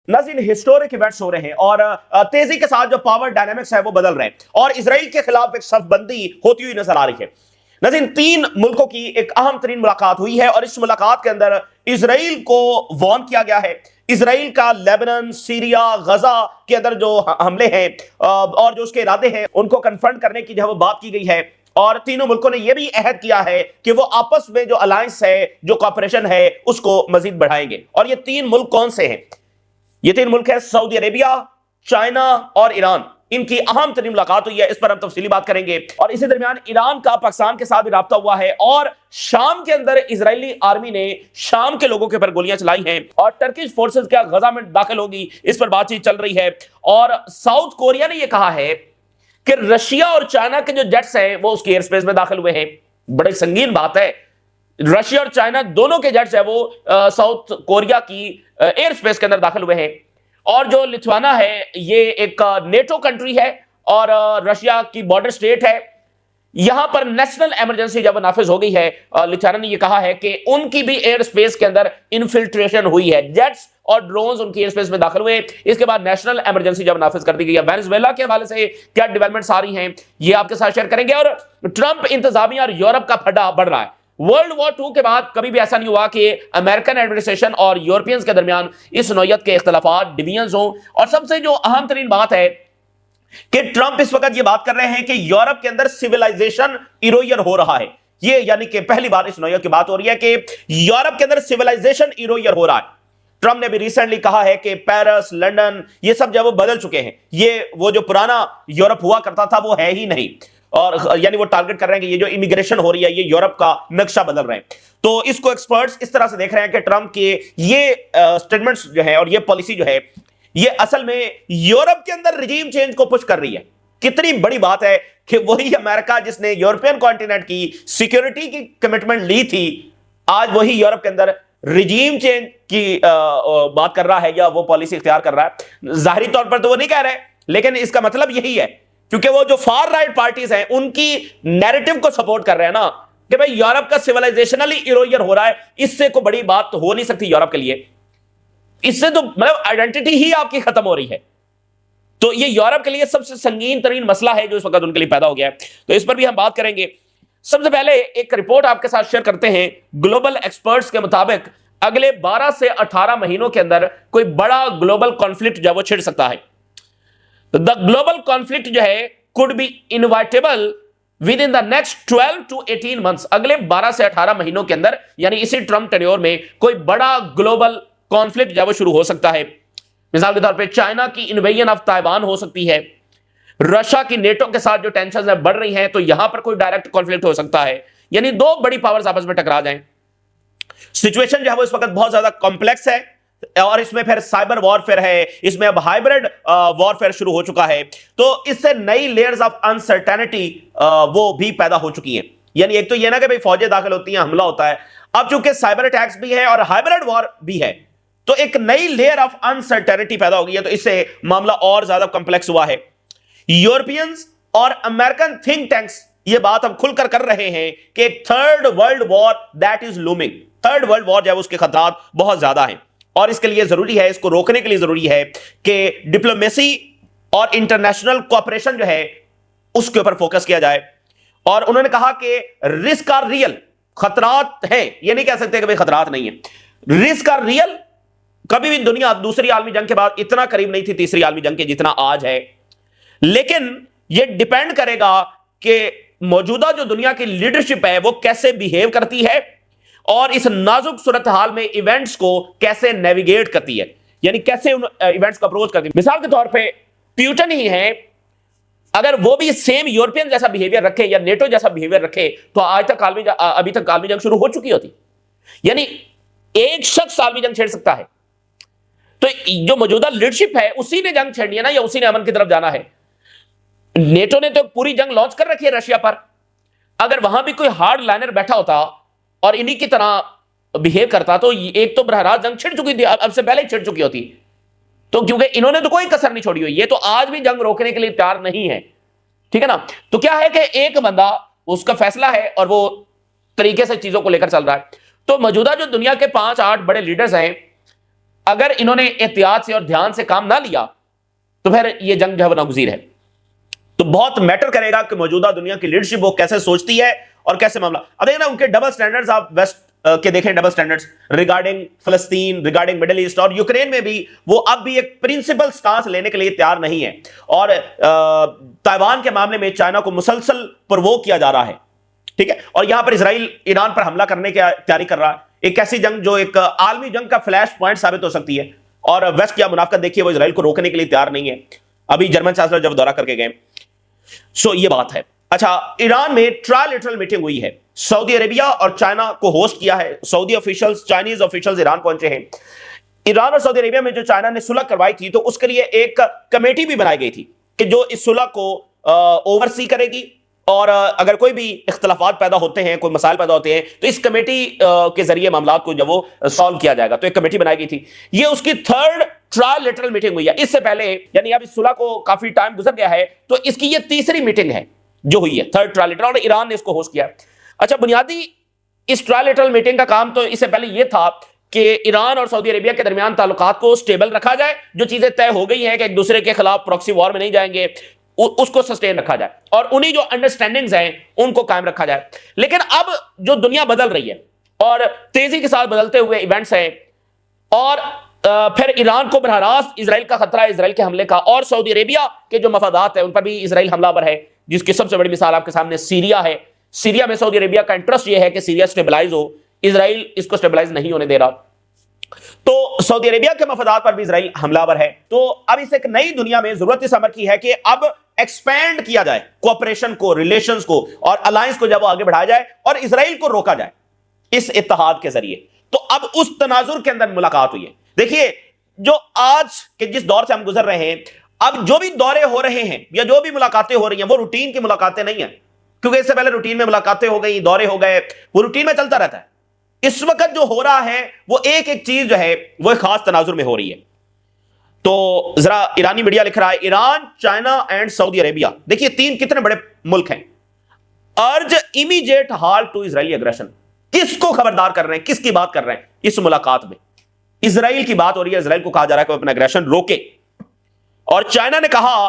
नाज़रीन, historic events हो रहे हैं और तेजी के साथ जो पावर डायनामिक्स है वो बदल रहे हैं और इजराइल के खिलाफ एक सफबंदी होती हुई नजर आ रही है। नाज़रीन, तीन मुल्कों की एक अहम तरीन मुलाकात हुई है और इस मुलाकात के अंदर इजराइल को वार्न किया गया है। इजराइल का लेबनान, सीरिया, गजा के अंदर जो हमले हैं और जो उसके इरादे हैं उनको कन्फ्रंट करने की जो बात की गई है और तीनों मुल्कों ने यह भी अहद किया है कि वो आपस में जो अलायंस है, जो कॉपरेशन है, उसको मजीद बढ़ाएंगे। और ये तीन मुल्क कौन से हैं? ये तीन मुल्क है सऊदी अरेबिया, चाइना और ईरान। इनकी अहम तरीन मुलाकात हुई है, इस पर हम तफसीली बात करेंगे। और इसी दरमियान ईरान का पाकिस्तान के साथ भी राब्ता हुआ है और शाम के अंदर इजरायली आर्मी ने शाम के लोगों के ऊपर गोलियां चलाई हैं और टर्किश फोर्सेस क्या गजा में दाखिल होगी, इस पर बातचीत चल रही है। और साउथ कोरिया ने यह कहा है कि रशिया और चाइना के जो जेट्स हैं वो उसके एयर स्पेस में दाखिल हुए हैं। बड़ी संगीन बात है। रशिया और चाइना दोनों के जेट्स है वो साउथ कोरिया की एयर स्पेस के अंदर दाखिल हुए हैं। और जो लिथुआना है ये एक नेटो कंट्री है और रशिया की बॉर्डर स्टेट है। यहां पर नेशनल इमरजेंसी जब नाफिज हो गई है, लिथुआना ने यह कहा है कि उनकी भी एयर स्पेस के अंदर इन्फिल्ट्रेशन हुई है, जेट्स और ड्रोन्स उनकी एयर स्पेस में दाखिल हुए। इसके बाद नेशनल इमरजेंसी जब नाफिज कर दी गई है। वेनेजुएला के हवाले से क्या डेवलपमेंट्स आ रही हैं ये आपके साथ शेयर करेंगे। और ट्रंप इंतजामिया और यूरोप का फड्डा बढ़ रहा है। वर्ल्ड वॉर 2 के बाद कभी भी ऐसा नहीं हुआ कि अमेरिकन एडमिनिस्ट्रेशन और यूरोपियंस के दरमियान इस नौयत के इख्तलाफात, डिवीजन्स हो। और सबसे जो अहम तरीन बात है कि ट्रंप इस वक्त ये बात कर रहे हैं कि यूरोप के अंदर सिविलाइजेशन इरोजन हो रहा है। ये यानी कि पहली बार इस नौयत की बात हो रही है कि यूरोप के अंदर सिविलाइजेशन इरोजन हो रहा है। ट्रंप ने भी रिसेंटली कहा है कि पेरिस, लंदन, ये सब जब वो बदल चुके हैं, ये वो जो पुराना यूरोप हुआ करता था वो है ही नहीं। और यानी वो टारगेट कर रहे हैं कि ये जो इमिग्रेशन हो रही है ये यूरोप का नक्शा बदल रहे हैं। तो इसको एक्सपर्ट्स इस तरह से देख रहे हैं कि ट्रंप के ये स्टेटमेंट्स जो है और ये पॉलिसी जो है ये असल में यूरोप के अंदर रिजीम चेंज को पुश कर रही है। कितनी बड़ी बात है कि वही अमेरिका जिसने यूरोपियन कॉन्टिनेंट की सिक्योरिटी की कमिटमेंट ली थी, आज वही यूरोप के अंदर रिजीम चेंज की बात कर रहा है या वो पॉलिसी इख्तियार कर रहा है। जाहिरी तौर पर तो वो नहीं कह रहे, लेकिन इसका मतलब यही है क्योंकि वो जो फार राइट पार्टीज हैं उनकी नैरेटिव को सपोर्ट कर रहे हैं ना कि भाई यूरोप का सिविलाइजेशनली इरोजन हो रहा है। इससे कोई बड़ी बात तो हो नहीं सकती यूरोप के लिए। इससे तो मतलब आइडेंटिटी ही आपकी खत्म हो रही है। तो ये यूरोप के लिए सबसे संगीन तरीन मसला है जो इस वक्त उनके लिए पैदा हो गया है। तो इस पर भी हम बात करेंगे। सबसे पहले एक रिपोर्ट आपके साथ शेयर करते हैं। ग्लोबल एक्सपर्ट्स के मुताबिक अगले 12 से 18 महीनों के अंदर कोई बड़ा ग्लोबल कॉन्फ्लिक्ट जो है वो छिड़ सकता है। द ग्लोबल कॉन्फ्लिक्ट जो है could be inevitable within the next 12 to 18 months. अगले 12 से 18 महीनों के अंदर यानी इसी ट्रंप टेन्योर में कोई बड़ा ग्लोबल कॉन्फ्लिक्ट जो है वो शुरू हो सकता है। मिसाल के तौर पे चाइना की इन्वेजन ऑफ ताइवान हो सकती है। रशिया की नेटो के साथ जो टेंशन बढ़ रही हैं तो यहां पर कोई डायरेक्ट कॉन्फ्लिक्ट हो सकता है। यानी दो बड़ी पावर्स आपस में टकरा जाएं। सिचुएशन जो है वो इस वक्त बहुत ज्यादा कॉम्प्लेक्स है और इसमें फिर साइबर वॉरफेयर है, इसमें अब हाइब्रिड वॉरफेयर शुरू हो चुका है। तो इससे नई लेयर्स ऑफ अनसर्टेनिटी वो भी पैदा हो चुकी हैं। यानी एक तो ये ना कि भाई फौजें दाखिल होती हैं, हमला होता है। अब चूंकि साइबर अटैक्स भी है और हाइब्रिड वॉर भी है तो एक नई लेयर ऑफ अनसर्टेनिटी पैदा हो गई है। तो इससे मामला और ज्यादा कॉम्प्लेक्स हुआ है। यूरोपियंस और अमेरिकन थिंक टैंक्स ये बात अब खुलकर कर रहे हैं कि एक third world war that is looming. Third world war जो है उसके खतरात बहुत ज्यादा हैं और इसके लिए जरूरी है, इसको रोकने के लिए जरूरी है कि डिप्लोमेसी और इंटरनेशनल कोऑपरेशन जो है उसके ऊपर फोकस किया जाए। और उन्होंने कहा कि रिस्क आर रियल, खतरात है, ये नहीं कह सकते कि भाई खतरात नहीं है। Risk are real. कभी भी दुनिया दूसरी आलमी जंग के बाद इतना करीब नहीं थी तीसरी आलमी जंग के जितना आज है। लेकिन यह डिपेंड करेगा कि मौजूदा जो दुनिया की लीडरशिप है वो कैसे बिहेव करती है और इस नाजुक सूरत हाल में इवेंट्स को कैसे नेविगेट करती है, यानी कैसे उन इवेंट्स को अप्रोच करती है। मिसाल के तौर पे प्यूटन ही है, अगर वो भी सेम यूरोपियन जैसा बिहेवियर रखे या नेटो जैसा बिहेवियर रखे तो आज तक अभी तक आलमी जंग शुरू हो चुकी होती। यानी एक शख्स आलमी जंग छेड़ सकता है। तो जो मौजूदा लीडरशिप है उसी ने जंग छेड़नी है ना, या उसी ने अमन की तरफ जाना है। नेटो ने तो पूरी जंग लॉन्च कर रखी है रशिया पर। अगर वहां भी कोई हार्ड लाइनर बैठा होता और इन्हीं की तरह बिहेव करता तो एक तो बरह रास्त जंग छिड़ चुकी थी, अब से पहले ही छिड़ चुकी होती। तो क्योंकि इन्होंने तो कोई कसर नहीं छोड़ी हुई, ये तो आज भी जंग रोकने के लिए तैयार नहीं है। ठीक है ना। तो क्या है कि एक बंदा उसका फैसला है और वो तरीके से चीजों को लेकर चल रहा है। तो मौजूदा जो दुनिया के 5-8 बड़े लीडर्स हैं, अगर इन्होंने एहतियात से और ध्यान से काम ना लिया तो फिर ये जंग जो है नागुज़ीर है। तो बहुत मैटर करेगा कि मौजूदा दुनिया की लीडरशिप वो कैसे सोचती है और कैसे मामला। अब देखना उनके डबल स्टैंडर्ड्स, आप वेस्ट के देखें डबल स्टैंडर्ड्स रिगार्डिंग फिलिस्तीन, रिगार्डिंग मिडिल ईस्ट और यूक्रेन में भी वो अब भी एक प्रिंसिपल स्टांस लेने के लिए तैयार नहीं है। और ताइवान के मामले में चाइना को मुसलसल प्रोवोक किया जा रहा है, ठीक है। और यहां पर इजराइल ईरान पर हमला करने की तैयारी कर रहा है, एक ऐसी जंग जो एक आलमी जंग का फ्लैश पॉइंट साबित हो सकती है। और वेस्ट की मुनाफकत देखिए, वो इजराइल को रोकने के लिए तैयार नहीं है। अभी जर्मन चांसलर जब दौरा करके गए, सो ये बात है। अच्छा, ईरान में ट्रायलेटरल मीटिंग हुई है, सऊदी अरेबिया और चाइना को होस्ट किया है। Saudi officials, Chinese officials Iran पहुंचे हैं। ईरान और सऊदी अरेबिया में जो चाइना ने सुलह करवाई थी, तो उसके लिए एक कमेटी भी बनाई गई थी कि जो इस सुलह को ओवरसी करेगी। और अगर कोई भी इख्तलाफात पैदा होते हैं, कोई मसाइल पैदा होते हैं, तो इस कमेटी के जरिए मामला को जब वो सॉल्व किया जाएगा। तो एक कमेटी बनाई गई थी, ये उसकी थर्ड ट्रायलेटरल मीटिंग हुई है। इससे पहले यानी अब इस सुलह को काफी टाइम गुजर गया है, तो इसकी ये तीसरी मीटिंग है जो हुई है, थर्ड ट्रायलेटरल, और ईरान ने इसको होस्ट किया। अच्छा, बुनियादी इस ट्रायलेटरल मीटिंग का काम तो इससे पहले यह था कि ईरान और सऊदी अरेबिया के दरमियान ताल्लुकात को स्टेबल रखा जाए। जो चीजें तय हो गई हैं कि एक दूसरे के खिलाफ प्रॉक्सी वॉर में नहीं जाएंगे, उसको सस्टेन रखा जाए और उन्हीं जो अंडरस्टैंडिंग्स हैं उनको कायम रखा जाए। लेकिन अब जो दुनिया बदल रही है और तेजी के साथ बदलते हुए इवेंट्स हैं, और फिर ईरान को बरह रास्त इजराइल का खतरा है, इजराइल के हमले का, और सऊदी अरेबिया के जो मफादात है उन पर भी इजराइल हमलावर है, जिसकी सबसे बड़ी मिसाल आपके सामने सीरिया है। सीरिया में सऊदी अरेबिया का इंटरेस्ट यह है कि सीरिया स्टेबलाइज हो, इजराइल इसको स्टेबलाइज नहीं होने दे रहा। तो सऊदी अरेबिया के मफादात पर भी इजराइल हमलावर है। तो अब इस एक नई दुनिया में जरूरत इस अमर की है कि अब एक्सपेंड किया जाए कोऑपरेशन को, रिलेशंस को और अलायंस को, जब आगे बढ़ाया जाए और इजराइल को रोका जाए इस इत्तेहाद के जरिए। तो अब उस तनाजुर के अंदर मुलाकात हुई है। देखिए, जो आज के जिस दौर से हम गुजर रहे हैं, अब जो भी दौरे हो रहे हैं या जो भी मुलाकातें हो रही हैं, वो रूटीन की मुलाकातें नहीं है, क्योंकि इससे पहले रूटीन में मुलाकातें हो गई, दौरे हो गए, वो रूटीन में चलता रहता है। इस वक्त जो हो रहा है वो एक एक चीज जो है वो एक खास तनाजुर में हो रही है। तो जरा ईरानी मीडिया लिख रहा है, Iran, China and Saudi Arabia, देखिए तीन कितने बड़े मुल्क हैं, urge immediate halt to Israeli aggression. किसको खबरदार कर रहे हैं, किसकी बात कर रहे हैं इस मुलाकात में? इजराइल की बात हो रही है। इजराइल को कहा जा रहा है कि वो अपना एग्रेशन रोके, और चाइना ने कहा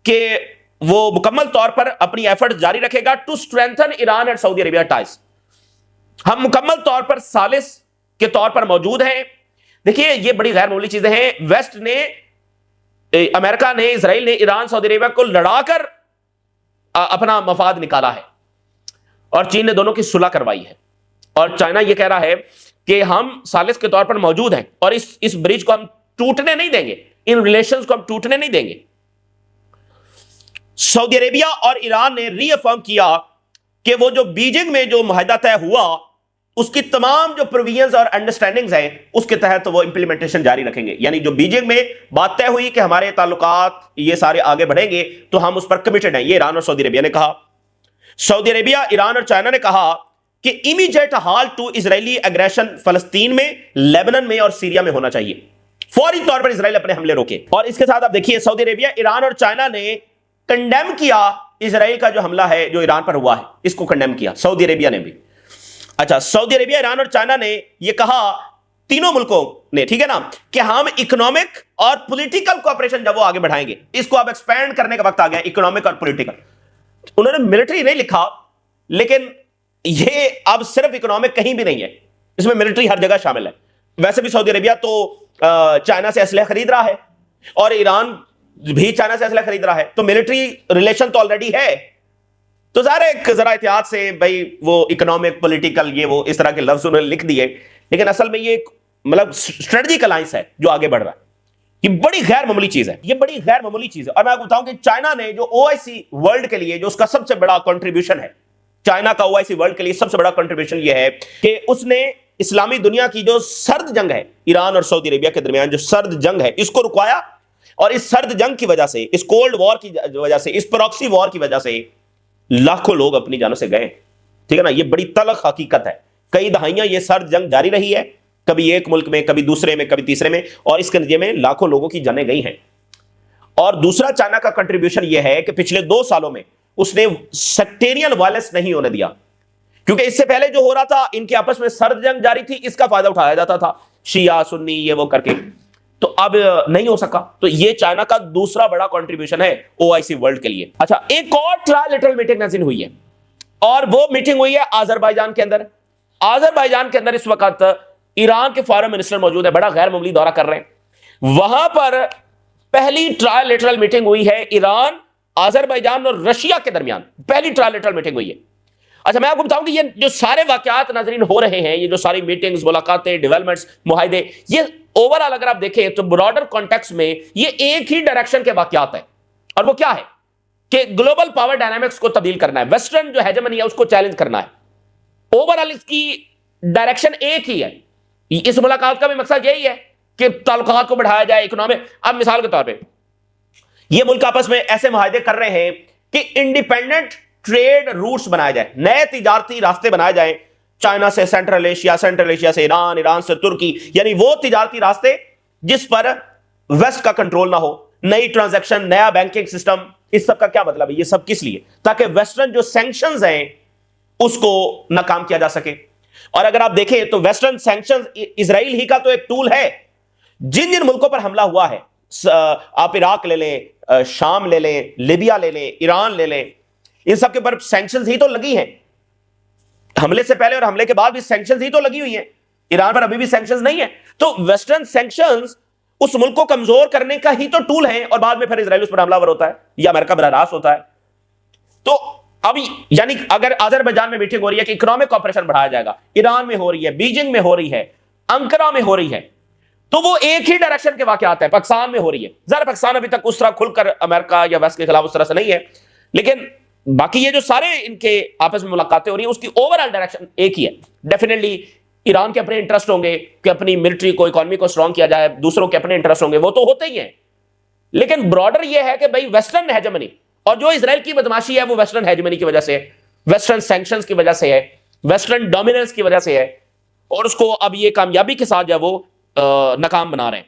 कि वो मुकम्मल तौर पर अपनी एफर्ट जारी रखेगा to strengthen Iran and Saudi Arabia ties. हम मुकम्मल तौर पर सालिस के तौर पर मौजूद हैं। देखिए, ये बड़ी गैर मामूली चीजें हैं। वेस्ट ने, अमेरिका ने, इजराइल ने ईरान सऊदी अरेबिया को लड़ाकर अपना मफाद निकाला है, और चीन ने दोनों की सुलह करवाई है। और चाइना यह कह रहा है कि हम सालिस के तौर पर मौजूद हैं और इस ब्रिज को हम टूटने नहीं देंगे, इन रिलेशंस को हम टूटने नहीं देंगे। सऊदी अरेबिया और ईरान ने रीअफर्म किया कि वो जो बीजिंग में जो मुआहदा तय हुआ, उसकी तमाम जो प्रोविजंस और अंडरस्टैंडिंग्स हैं, उसके तहत वो इंप्लीमेंटेशन जारी रखेंगे। यानी जो बीजिंग में बात तय हुई कि हमारे ताल्लुकात ये सारे आगे बढ़ेंगे, तो हम उस पर कमिटेड हैं, ये ईरान और सऊदी अरेबिया ने कहा। सऊदी अरेबिया, ईरान और चाइना ने कहा कि immediate halt to Israeli aggression फलस्तीन में, लेबनान में और सीरिया में होना चाहिए। फौरी तौर पर इजराइल अपने हमले रोके। और इसके साथ आप देखिए, सऊदी अरेबिया, ईरान और चाइना ने कंडेम किया इजराइल का जो हमला है जो ईरान पर हुआ है, इसको कंडेम किया सऊदी अरेबिया ने भी। अच्छा, सऊदी अरेबिया, ईरान और चाइना ने यह कहा, तीनों मुल्कों ने, ठीक है ना, कि हम इकोनॉमिक और पॉलिटिकल कोऑपरेशन जब वो आगे बढ़ाएंगे, इसको अब एक्सपेंड करने का वक्त आ गया, इकोनॉमिक और पॉलिटिकल। उन्होंने मिलिट्री नहीं लिखा, लेकिन ये अब सिर्फ इकोनॉमिक कहीं भी नहीं है, इसमें मिलिट्री हर जगह शामिल है। वैसे भी सऊदी अरेबिया तो चाइना से असलहा खरीद रहा है और ईरान भी चाइना से असलहा खरीद रहा है, तो मिलिट्री रिलेशन तो ऑलरेडी है। तो जरा एहतियात से भाई, वो इकोनॉमिक, पॉलिटिकल, ये वो इस तरह के लफ्ज उन्होंने लिख दिए, लेकिन असल में ये एक मतलब स्ट्रेटजिक अलायंस है जो आगे बढ़ रहा है। ये बड़ी गैर मामूली चीज है, ये बड़ी गैर मामूली चीज है। और मैं आपको बताऊं कि चाइना ने जो ओआईसी वर्ल्ड के लिए जो उसका सबसे बड़ा कंट्रीब्यूशन है, चाइना का ओआईसी वर्ल्ड के लिए सबसे बड़ा कंट्रीब्यूशन यह है कि उसने इस्लामी दुनिया की जो सर्द जंग है ईरान और सऊदी अरेबिया के दरमियान, जो सर्द जंग है, इसको रुकवाया। और इस सर्द जंग की वजह से, इस कोल्ड वॉर की वजह से, इस प्रॉक्सी वॉर की वजह से लाखों लोग अपनी जानों से गए, ठीक है ना। ये बड़ी तलख हकीकत है। कई दहाइयां ये सर्द जंग जारी रही है, कभी एक मुल्क में, कभी दूसरे में, कभी तीसरे में, और इसके नतीजे में लाखों लोगों की जानें गई हैं। और दूसरा चाइना का कंट्रीब्यूशन यह है कि पिछले 2 सालों में उसने सेक्टेरियन वायलेंस नहीं होने दिया, क्योंकि इससे पहले जो हो रहा था, इनके आपस में सर्द जंग जारी थी, इसका फायदा उठाया जाता था, शिया सुन्नी ये वो करके। तो अब नहीं हो सका। तो ये चाइना का दूसरा बड़ा कंट्रीब्यूशन है ओआईसी वर्ल्ड के लिए। अच्छा, एक और ट्रायलेटरल मीटिंग नाज़रीन हुई है, और वो मीटिंग हुई है अजरबैजान के अंदर। अजरबैजान के अंदर इस वक्त ईरान के फॉरेन मिनिस्टर मौजूद है, बड़ा गैर मामूली दौरा कर रहे हैं। वहां पर पहली ट्रायलेटरल मीटिंग हुई है ईरान, अजरबैजान और रशिया के दरमियान, पहली ट्रायलेटरल मीटिंग हुई है। अच्छा, मैं आपको बताऊं कि ये जो सारे वाकयात नाजरीन हो रहे हैं, ये जो सारी मीटिंग्स, मुलाकातें, डेवलपमेंट्स, मुआहदे, ये ओवरऑल अगर आप देखें तो ब्रॉडर कॉन्टेक्स्ट में ये एक ही डायरेक्शन के वाकयात है, और वो क्या है कि ग्लोबल पावर डायनामिक्स को तब्दील करना है, वेस्टर्न जो हेजेमनी है उसको चैलेंज करना है। ओवरऑल इसकी डायरेक्शन एक ही है। इस मुलाकात का भी मकसद यही है कि ताल्लुकात को बढ़ाया जाए, इकोनॉमिक। अब मिसाल के तौर पे ये मुल्क आपस में ऐसे मुआहदे कर रहे हैं कि इंडिपेंडेंट ट्रेड रूट्स बनाए जाए, नए तिजारती रास्ते बनाए जाए, चाइना से सेंट्रल एशिया, सेंट्रल एशिया से ईरान, ईरान से तुर्की, यानी वो तिजारती रास्ते जिस पर वेस्ट का कंट्रोल ना हो, नई ट्रांजैक्शन, नया बैंकिंग सिस्टम। इस सब का क्या मतलब है? ये सब किस लिए? ताकि वेस्टर्न जो सैंक्शंस हैं उसको नाकाम किया जा सके। और अगर आप देखें तो वेस्टर्न सैंक्शंस इजराइल ही का तो एक टूल है। जिन जिन मुल्कों पर हमला हुआ है, आप इराक ले लें, शाम ले लें, लिबिया ले लें, ईरान ले लें, इन सब के ऊपर सैंक्शंस ही तो लगी हैं। हमले से पहले और हमले के बाद भी सैंक्शंस ही तो लगी हुई हैं। ईरान पर अभी भी सैंक्शंस नहीं है। तो वेस्टर्न सैंक्शंस उस मुल्क को कमजोर करने का ही तो टूल है, और बाद में फिर इजराइल उस पर हमलावर होता है या अमेरिका बराह रास्त होता है। तो अब यानी अगर अजरबैजान में मीटिंग हो रही है कि इकोनॉमिक कॉपरेशन बढ़ाया जाएगा, ईरान में हो रही है, बीजिंग में हो रही है, अंकारा में हो रही है, तो वो एक ही डायरेक्शन के वाकयात है। पाकिस्तान में हो रही है, जरा पाकिस्तान अभी तक उस तरह खुलकर अमेरिका या वेस्ट के खिलाफ उस तरह से नहीं है, लेकिन बाकी ये जो सारे इनके आपस में मुलाकातें हो रही है उसकी ओवरऑल डायरेक्शन एक ही है। डेफिनेटली ईरान के अपने इंटरेस्ट होंगे कि अपनी मिलिट्री को, इकोनॉमी को स्ट्रांग किया जाए, दूसरों के अपने इंटरेस्ट होंगे, वो तो होते ही हैं, लेकिन ब्रॉडर ये है कि भाई वेस्टर्न हेजेमनी, और जो इजराइल की बदमाशी है वो वेस्टर्न हेजेमनी की वजह से, वेस्टर्न सैंक्शंस की वजह से है, वेस्टर्न डोमिनेंस की वजह से है, और उसको अब ये कामयाबी के साथ जो है वो नाकाम बना रहे हैं।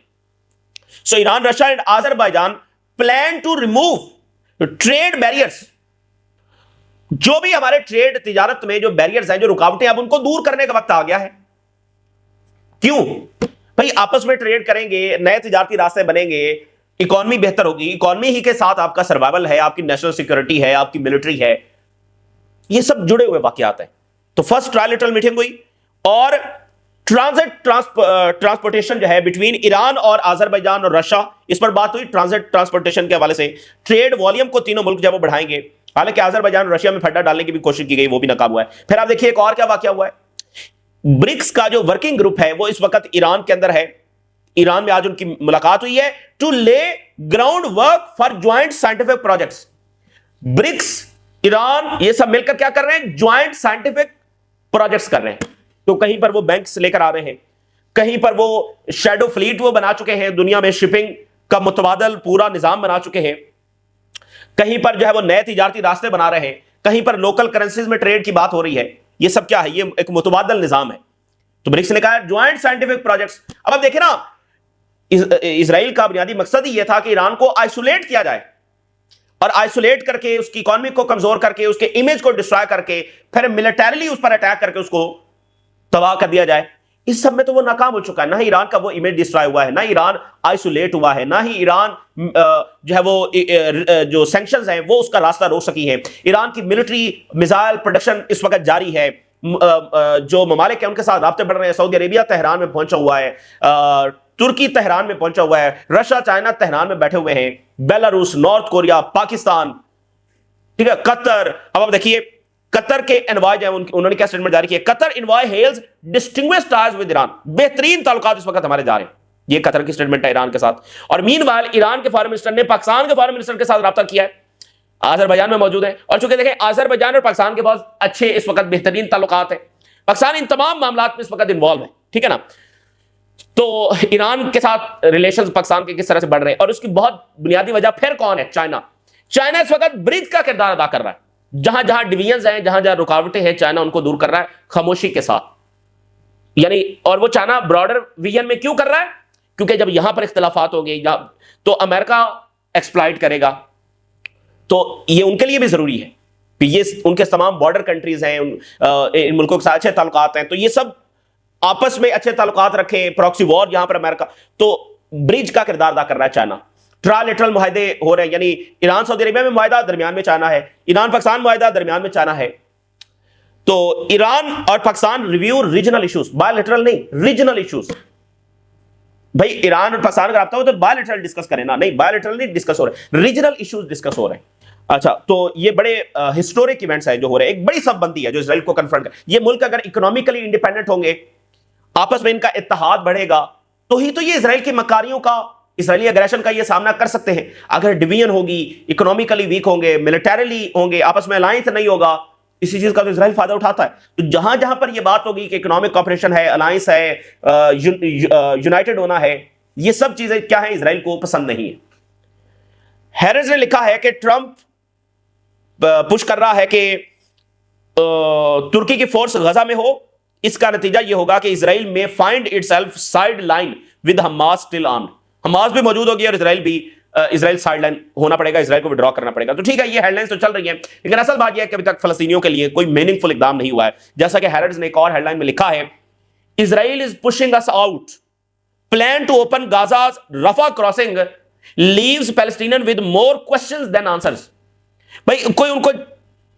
So Iran, Russia and Azerbaijan plan to remove trade barriers. जो भी हमारे ट्रेड तिजारत में जो बैरियर्स हैं, जो रुकावटें, अब उनको दूर करने का वक्त आ गया है। क्यों भाई? आपस में ट्रेड करेंगे, नए तिजारती रास्ते बनेंगे, इकोनॉमी बेहतर होगी, इकोनॉमी ही के साथ आपका सर्वाइवल है, आपकी नेशनल सिक्योरिटी है, आपकी मिलिट्री है, ये सब जुड़े हुए वाकयात हैं। तो फर्स्ट ट्रायलेटरल मीटिंग हुई, और ट्रांसपोर्टेशन जो है बिटवीन ईरान और अजरबैजान और रशिया, इस पर बात हुई। ट्रांजिट ट्रांसपोर्टेशन के हवाले से ट्रेड वॉल्यूम को तीनों मुल्क जब वो बढ़ाएंगे, हालांकि अजरबैजान और रशिया में फड्डा डालने की भी कोशिश की गई, वो भी नाकाम हुआ है। फिर आप देखिए एक और क्या वाकया हुआ है। ब्रिक्स का जो वर्किंग ग्रुप है वो इस वक्त ईरान के अंदर है। ईरान में आज उनकी मुलाकात हुई है to lay ground work for joint scientific projects. BRICS, Iran, ये सब मिलकर क्या कर रहे हैं? ज्वाइंट साइंटिफिक प्रोजेक्ट्स कर रहे हैं। तो कहीं पर वो बैंक्स लेकर आ रहे हैं, कहीं पर वो शैडो फ्लीट वो बना चुके हैं, दुनिया में शिपिंग का मुतबादल पूरा निजाम बना चुके हैं, कहीं पर जो है वो नए तिजारती रास्ते बना रहे हैं, कहीं पर लोकल करेंसीज में ट्रेड की बात हो रही है। ये सब क्या है? ये एक मुतबादल निजाम है। तो ब्रिक्स ने कहा ज्वाइंट साइंटिफिक प्रोजेक्ट्स। अब आप देखिए ना, इजराइल का बुनियादी मकसद ही यह था कि ईरान को आइसोलेट किया जाए, और आइसोलेट करके उसकी इकोनॉमी को कमजोर करके, उसके इमेज को डिस्ट्रॉय करके, फिर मिलिटरीली उस पर अटैक करके उसको तबाह कर दिया जाए। इस सब में तो वो नाकाम हो चुका है। ना ही ईरान का वो इमेज डिस्ट्रॉय हुआ है, ना ईरान आइसोलेट हुआ है, ना ही ईरान जो है वो जो सैंक्शंस हैं वो उसका रास्ता रोक सकी है। ईरान की मिलिट्री मिसाइल प्रोडक्शन इस वक्त जारी है। जो ममालिक है उनके साथ राब्ते बढ़ रहे हैं। सऊदी अरेबिया तेहरान में पहुंचा हुआ है, तुर्की तेहरान में पहुंचा हुआ है, रशिया, चाइना तेहरान में बैठे हुए हैं, बेलारूस, नॉर्थ कोरिया, पाकिस्तान, ठीक है, कतर। अब आप देखिए कतर के एनवाय जो है उन्होंने क्या स्टेटमेंट जारी किया? Qatar envoy hails distinguished ties with Iran. बेहतरीन ताल्लुकात इस वक्त हमारे जा रहे हैं। ये कतर की स्टेटमेंट है ईरान के साथ। और मीनवाइल ईरान के फॉरेन मिनिस्टर ने पाकिस्तान के फॉरेन मिनिस्टर के साथ राब्ता किया है, अजरबैजान में मौजूद है। और चूंकि देखें अजरबैजान और पाकिस्तान के पास अच्छे इस वक्त बेहतरीन ताल्लुकात है, पाकिस्तान इन तमाम मामलात में इस वक्त इन्वॉल्व है, ठीक है ना। तो ईरान के साथ रिलेशंस पाकिस्तान के किस तरह से बढ़ रहे हैं, और उसकी बहुत बुनियादी वजह फिर कौन है? चाइना। चाइना इस वक्त ब्रिज का किरदार अदा कर रहा है। जहां जहां डिवीजन हैं, जहां जहां रुकावटें हैं, चाइना उनको दूर कर रहा है खामोशी के साथ। यानी और वो चाइना ब्रॉडर विजन में क्यों कर रहा है? क्योंकि जब यहां पर इख्तिलाफात होंगे तो अमेरिका एक्सप्लॉइट करेगा। तो ये उनके लिए भी जरूरी है कि ये उनके तमाम बॉर्डर कंट्रीज हैं, इन मुल्कों के साथ अच्छे ताल्लुकात हैं, तो ये सब आपस में अच्छे ताल्लुकात रखें। प्रॉक्सी वॉर यहां पर अमेरिका, तो ब्रिज का किरदार अदा कर रहा है चाइना। ट्रायलेटरल मुआहदे हो रहे हैं, यानी ईरान सऊदी अरेबिया में मुआहदा, दरमियान में चाइना है, ईरान पाकिस्तान मुआहदा, दरमियान में चाइना है। तो ईरान और Pakistan review regional issues, bilateral नहीं, रीजनल इश्यूज। भाई ईरान और पाकिस्तान अगर आपका हो तो बायलैटरल डिस्कस करें ना, नहीं बायलैटरल नहीं डिस्कस हो रहे, रीजनल इश्यूज डिस्कस हो रहे हैं। अच्छा, तो ये बड़े हिस्टोरिक इवेंट्स हैं जो हो रहे हैं। एक बड़ी सबबंदी है जो इजराइल को कन्फ्रंट कर, ये मुल्क अगर इकोनॉमिकली इंडिपेंडेंट होंगे, आपस में इनका इत्तेहाद बढ़ेगा, तो ही तो ये इजराइल की मकारियों का, इसराइली अग्रेशन का ये सामना कर सकते हैं। अगर डिवीजन होगी, इकोनॉमिकली वीक होंगे, मिलिटरीली होंगे, आपस में अलायंस नहीं होगा, इसी चीज का तो इजराइल फायदा उठाता है। तो जहां जहां पर ये बात होगी कि इकोनॉमिक कॉपरेशन है, अलायंस है, यूनाइटेड होना है, ये सब चीजें क्या है, इजराइल को पसंद नहीं है। हैरिस ने लिखा है कि ट्रंप पुश कर रहा है कि तुर्की की फोर्स गजा में हो, इसका नतीजा यह होगा कि इजराइल में find itself side line with Hamas still armed. Hamas भी मौजूद होगी और इजराइल भी, इजराइल साइड लाइन होना पड़ेगा, इजराइल को विड्रॉ करना पड़ेगा। तो ठीक है, ये हेडलाइंस तो चल रही है, लेकिन असल बात यह है कि अभी तक फलस्तीनियों के लिए कोई मीनिंगफुल इकदाम नहीं हुआ है। जैसा कि हैरिस ने एक और हेडलाइन में लिखा है, Israel is pushing us out, plan to open Gaza's Rafah crossing leaves Palestinian with more questions than answers. भाई कोई उनको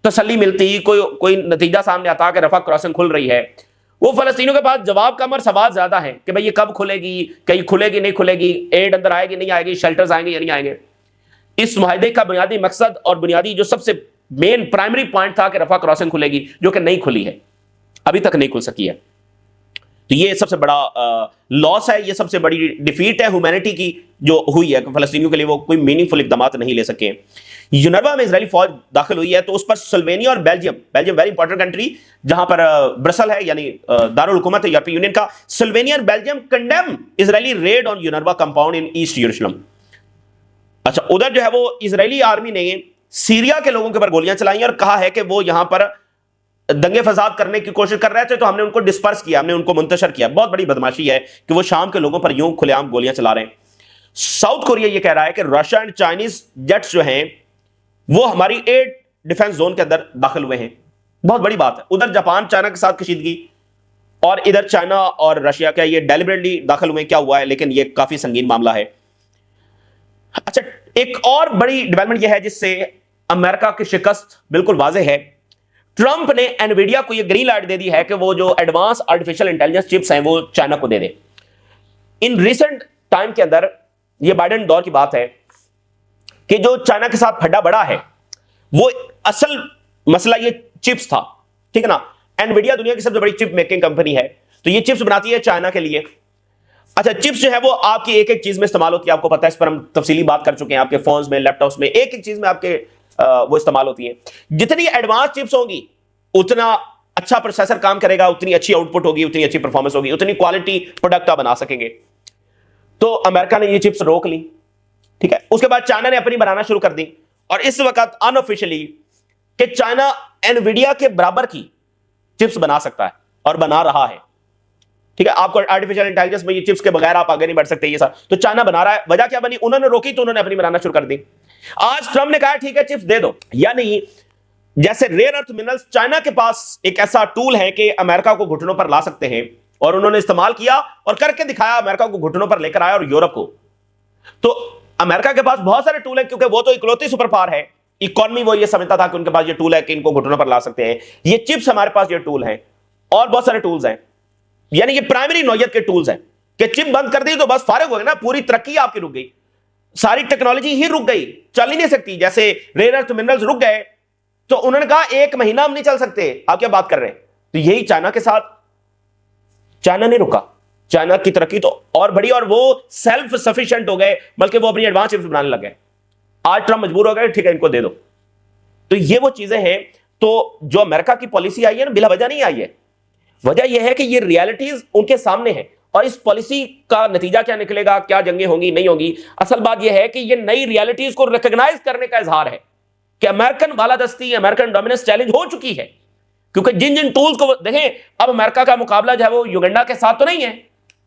तसल्ली मिलती, कोई नतीजा सामने आता कि रफा क्रॉसिंग खुल रही है, वो फलस्तीनियों के पास जवाब कम और सवाल ज्यादा है कि भाई ये कब खुलेगी, कहीं खुलेगी नहीं खुलेगी, एड अंदर आएगी नहीं आएगी, शेल्टर्स आएंगे या नहीं आएंगे। इस मुआहदे का बुनियादी मकसद और बुनियादी जो सबसे मेन प्राइमरी पॉइंट था कि रफा क्रॉसिंग खुलेगी, जो कि नहीं खुली है, अभी तक नहीं खुल सकी है। तो ये सबसे बड़ा लॉस है, ये सबसे बड़ी डिफीट है ह्यूमैनिटी की जो हुई है, फलस्तीनियों के लिए वो कोई मीनिंगफुल इकदाम नहीं ले सके। यूनरवा में इजरायली फौज दाखिल हुई है, तो उस पर स्लोवेनिया और बेल्जियम वेरी इंपॉर्टेंट कंट्री, जहां पर ब्रसल है यानी दारुल हुकूमत है यूरोपीय यूनियन का, स्लोवेनिया और Belgium condemn Israeli raid on यूनरवा कंपाउंड इन ईस्ट यरूशलेम। अच्छा, उधर जो है वो इजरायली आर्मी ने सीरिया के लोगों के ऊपर गोलियां चलाई और कहा है कि वो यहां पर दंगे फसाद करने की कोशिश कर रहे थे, तो हमने उनको डिस्पर्स किया, हमने उनको मुंतशर किया। बहुत बड़ी बदमाशी है कि वो शाम के लोगों पर यूं खुलेआम गोलियां चला रहे हैं। साउथ कोरिया ये कह रहा है कि रशिया एंड चाइनीज जेट्स जो हैं वो हमारी एयर डिफेंस जोन के अंदर दाखिल हुए हैं। बहुत बड़ी बात है। उधर जापान चाइना के साथ कशीदगी, और इधर चाइना और रशिया का ये डेलिबरेटली दाखिल हुए, क्या हुआ है, लेकिन ये काफी संगीन मामला है। अच्छा, एक और बड़ी डेवलपमेंट यह है जिससे अमेरिका की शिकस्त बिल्कुल वाज़ेह है। ट्रंप ने एनवीडिया को यह ग्रीन लाइट दे दी है कि वो जो एडवांस आर्टिफिशियल इंटेलिजेंस चिप्स हैं वो चाइना को दे दे। इन रिसेंट टाइम के अंदर, ये बाइडेन दौर की बात है कि जो चाइना के साथ फड्डा बड़ा है, वो असल मसला ये चिप्स था, ठीक है ना। एनवीडिया दुनिया की सबसे बड़ी चिप मेकिंग कंपनी है, तो ये चिप्स बनाती है चाइना के लिए। अच्छा, चिप्स जो है वो आपकी एक एक चीज में इस्तेमाल होती है, आपको पता है, इस पर हम तफसीली बात कर चुके हैं। आपके फोन्स में, लैपटॉप्स में, एक एक चीज में आपके वो इस्तेमाल होती है। जितनी एडवांस चिप्स होंगी उतना अच्छा प्रोसेसर काम करेगा, उतनी अच्छी आउटपुट होगी, उतनी अच्छी परफॉर्मेंस होगी, उतनी क्वालिटी प्रोडक्ट आप बना सकेंगे। तो अमेरिका ने ये चिप्स रोक ली, ठीक है। उसके बाद चाइना ने अपनी बनाना शुरू कर दी, और इस वक्त अनऑफिशियली कि चाइना एनवीडिया के बराबर की चिप्स बना सकता है और बना रहा है, ठीक है। आपको आर्टिफिशियल इंटेलिजेंस में ये चिप्स के बगैर आप आगे नहीं बढ़ सकते, ये सब तो चाइना बना रहा है। वजह क्या बनी? उन्होंने रोकी तो उन्होंने अपनी बनाना शुरू कर दी। आज ट्रंप ने कहा ठीक है चिप्स दे दो, यानी जैसे रेयर अर्थ मिनरल्स, चाइना के पास एक ऐसा टूल है कि अमेरिका को घुटनों पर ला सकते हैं, और उन्होंने इस्तेमाल किया और करके दिखाया, अमेरिका को घुटनों पर लेकर आया और यूरोप को। तो अमेरिका के पास बहुत सारे टूल है, क्योंकि वो तो इकलौती सुपर पावर है। इकोनॉमी वो ये समझता था कि उनके पास ये टूल है कि इनको घुटनों पर ला सकते हैं। ये चिप्स हमारे पास ये टूल है, और बहुत सारे टूल्स हैं, यानी ये प्राइमरी नौयत के टूल्स हैं कि चिप बंद कर दी तो बस फारिग हो गए ना, पूरी तरक्की आपकी रुक गई, सारी टेक्नोलॉजी ही रुक गई, चल ही नहीं सकती। जैसे रेयर अर्थ मिनरल्स रुक गए, तो उन्होंने कहा एक महीना हम नहीं चल सकते, आप क्या बात कर रहे हैं। तो यही चाइना के साथ, चाइना नहीं रुका, चाइना की तरक्की तो और बढ़ी, और वो सेल्फ सफिशिएंट हो गए, बल्कि वो अपनी एडवांस चिप्स बनाने लगे। आज ट्रंप मजबूर हो गए, ठीक है इनको दे दो। तो ये वो चीजें हैं। तो जो अमेरिका की पॉलिसी आई है ना, बिला वजह नहीं आई है। वजह यह है कि ये रियलिटीज उनके सामने है, और इस पॉलिसी का नतीजा क्या निकलेगा, क्या जंगें होंगी नहीं होंगी, असल बात यह है कि ये नई रियलिटीज को रिकॉग्नाइज करने का इजहार है कि अमेरिकन बालादस्ती, अमेरिकन डोमिनेंस चैलेंज हो चुकी है। क्योंकि जिन जिन टूल्स को देखें, अब अमेरिका का मुकाबला जो है वो युगांडा के साथ तो नहीं है,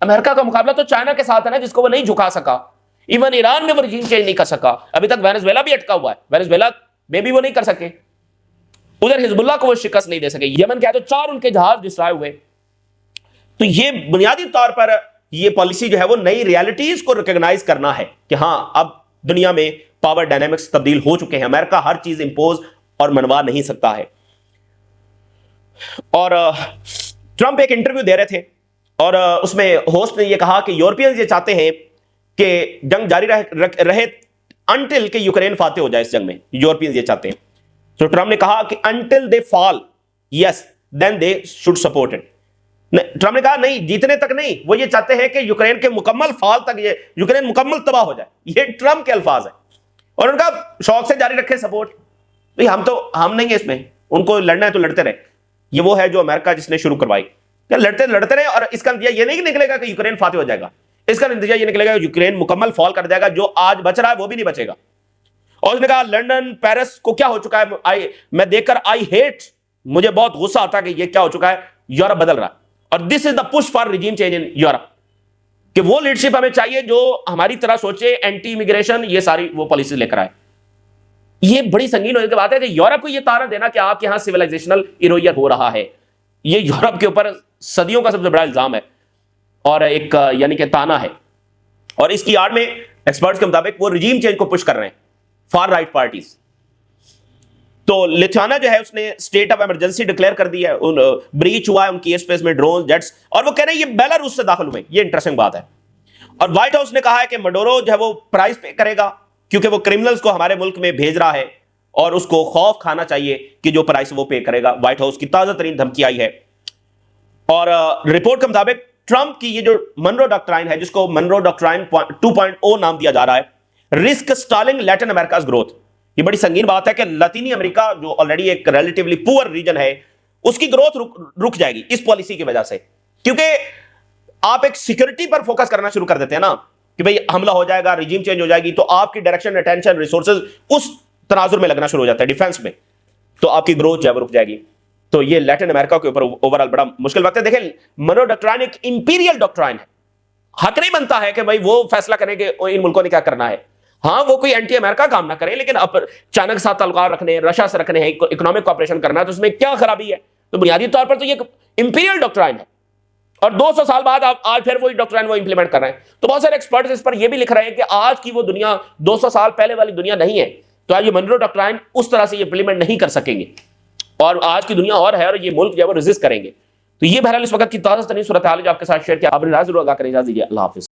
अमेरिका का मुकाबला तो चाइना के साथ है ना, जिसको वो नहीं झुका सका। इवन ईरान में वो रजीम चेंज नहीं कर सका, अभी तक वेनेजुएला भी अटका हुआ है, वेनेजुएला में भी वो नहीं कर सके। उधर हिजबुल्लाह को वो शिकस्त नहीं दे सके। यमन क्या है तो 4 उनके जहाज डिस्ट्रॉय हुए। तो ये बुनियादी तौर पर ये पॉलिसी जो है वो नई रियलिटीज को रिकॉग्नाइज करना है कि हां अब दुनिया में पावर डायनेमिक्स तब्दील हो चुके हैं, अमेरिका हर चीज इंपोज और मनवा नहीं सकता है। और ट्रंप एक इंटरव्यू दे रहे थे और उसमें होस्ट ने यह कहा कि यूरोपियंस ये चाहते हैं कि जंग जारी रहे अंटिल के यूक्रेन फाते हो जाए इस जंग में, यूरोपियंस ये चाहते हैं। तो ट्रंप ने कहा कि until they fall yes then they should support it. Trump ने कहा नहीं, जीतने तक नहीं, वो ये चाहते हैं कि यूक्रेन के मुकम्मल फॉल तक ये यूक्रेन मुकम्मल तबाह हो जाए। ये ट्रंप के अल्फाज है और उनका शौक से जारी रखे सपोर्ट। भाई हम नहीं है इसमें, उनको लड़ना है तो लड़ते रहे। ये वो है जो अमेरिका जिसने शुरू करवाई, लड़ते रहे और इसका नतीजा ये नहीं निकलेगा कि यूक्रेन फाते हो जाएगा, इसका नतीजा ये निकलेगा कि यूक्रेन मुकम्मल फॉल कर जाएगा, जो आज बच रहा है वो भी नहीं बचेगा। और उसने कहा लंदन पेरिस को क्या हो चुका है, मैं देखकर आई हेट, मुझे बहुत गुस्सा आता है कि ये क्या हो चुका है, यूरोप बदल रहा है। और this is the push for regime change in Europe, कि वो लीडरशिप हमें चाहिए जो हमारी तरह सोचे, एंटी इमिग्रेशन, ये सारी वो पॉलिसी लेकर आए। ये बड़ी संगीन होने की बात है कि यूरोप को ये ताना देना कि आपके यहां सिविलाइजेशनल इरोजन हो रहा है, ये यूरोप के ऊपर सदियों का सबसे बड़ा इल्जाम है और एक यानी कि ताना है। और इसकी आड़ में एक्सपर्ट्स के मुताबिक वो रिजीम चेंज को पुश कर रहे हैं फार राइट पार्टीज। तो लिथुआना जो है उसने स्टेट ऑफ इमरजेंसी डिक्लेयर कर दी है, ब्रीच हुआ है उनकी स्पेस में ड्रोन जेट्स, और वो कह रहे हैं ये बेलारूस से दाखिल हुए। ये इंटरेस्टिंग बात है। और व्हाइट हाउस ने कहा है कि मडोरो जो है वो प्राइस पे करेगा क्योंकि वो क्रिमिनल्स को हमारे मुल्क में भेज रहा है और उसको खौफ खाना चाहिए कि जो प्राइस वो पे करेगा। व्हाइट हाउस की ताजा तरीन धमकी आई है। और रिपोर्ट के मुताबिक ट्रंप की ये जो मनरो डॉक्ट्राइन है, जिसको मनरो डॉक्ट्राइन 2.0 नाम दिया जा रहा है, रिस्क स्टॉलिंग लैटिन अमेरिका's ग्रोथ। ये बड़ी संगीन बात है कि लातीनी अमेरिका जो ऑलरेडी एक रिलेटिवली पुअर रीजन है, उसकी ग्रोथ रुक जाएगी इस पॉलिसी की वजह से। क्योंकि आप एक सिक्योरिटी पर फोकस करना शुरू कर देते हैं ना कि भाई हमला हो जाएगा, रिजीम चेंज हो जाएगी, तो आपकी डायरेक्शन, अटेंशन, रिसोर्सेज उस तनाजुर में लगना शुरू हो जाता है, डिफेंस में, तो आपकी ग्रोथ जो है वो रुक जाएगी। तो ये लैटिन अमेरिका के ऊपर ओवरऑल बड़ा मुश्किल वक्त है। देखें, मनरो डॉक्ट्राइन एक इंपीरियल डॉक्ट्राइन है। हक नहीं बनता है कि भाई वो फैसला करें कि इन मुल्कों ने क्या करना है। हाँ, वो कोई एंटी अमेरिका काम ना करें, लेकिन अब चाइना के साथ ताल्लुकात रखने हैं, रशिया से रखने हैं, इकोनॉमिक कॉपरेशन करना है, तो उसमें क्या खराबी है। तो बुनियादी तौर पर तो ये इंपीरियल डॉक्ट्राइन है और 200 साल बाद आप आज फिर वही डॉक्ट्राइन वो इंप्लीमेंट कर रहे हैं। तो बहुत सारे एक्सपर्ट्स इस पर ये भी लिख रहे हैं कि आज की वो दुनिया 200 साल पहले वाली दुनिया नहीं है, तो आज ये मनरो डॉक्ट्राइन उस तरह से ये इंप्लीमेंट नहीं कर सकेंगे और आज की दुनिया और है और ये मुल्क जो है वो रेजिस्ट करेंगे। तो ये बहरहाल इस वक्त की ताज़ा तरीन सूरत हाल जो आपके साथ शेयर किया। आपने राज जरूर आगाह करें। इजाज़त दीजिए। अल्लाह हाफिज़।